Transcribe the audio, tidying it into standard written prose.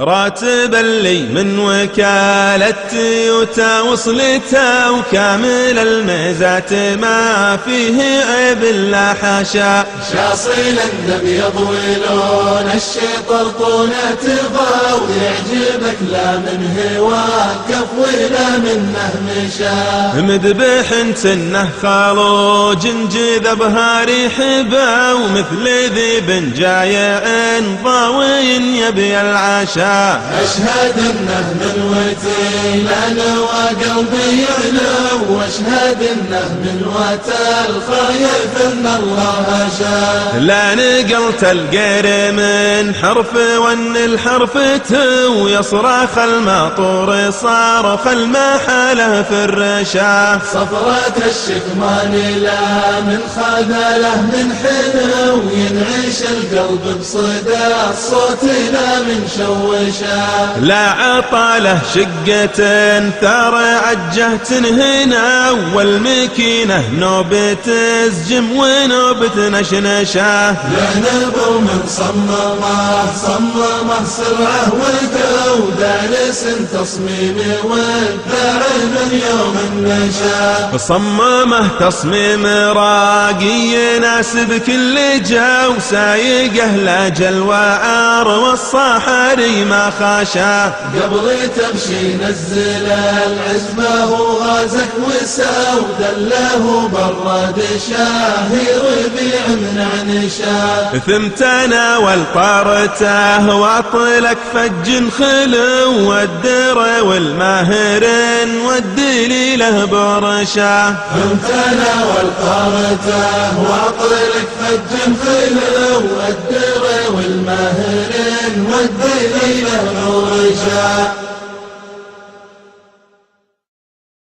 راتبا لي من وكالة تويوتا وصلته وكامل الميزات ما فيه عيب لا حاشا. شاصيلا ابيض ولون الشطر طونه تبغى ويعجبك لا من هواك كف ولا منه مشى. مذبح سنه خالوج جذبها ريح با ومثل ذيب جايع ضاوي يبي العشاء. أشهد أنه من وتيلان وقلبي يعلو وأشهد أنه من وتل خايف أن الله شاء. لا نقلت القير من حرف وأن الحرف تو يصرخ الماطور صارخ المحالة في الرشا. صفرة الشكمان لا من خذله من حنو ينعش القلب بصدى الصوت لا من شوش. لا عطاله شقة ثار عجة هنا والمكينة نوبة الزجم ونوبة نشنشة. لعنب من صممه سرعه وقو دارس تصميمه والداعي من يوم النشا. صممه تصميم راقي يناسب كل جو سايقه لاجل وعار والصحاري ما خاشا. قبل تمشي نزل العزمه وغازك وساو دله برد شاهي ربيع من عنشا. ثم تناول طارته واطلك فج خلو والدر والماهر والدليله برشا. ثم تناول طارته واطلك فج خلو والدر والماهر والدليله برشا.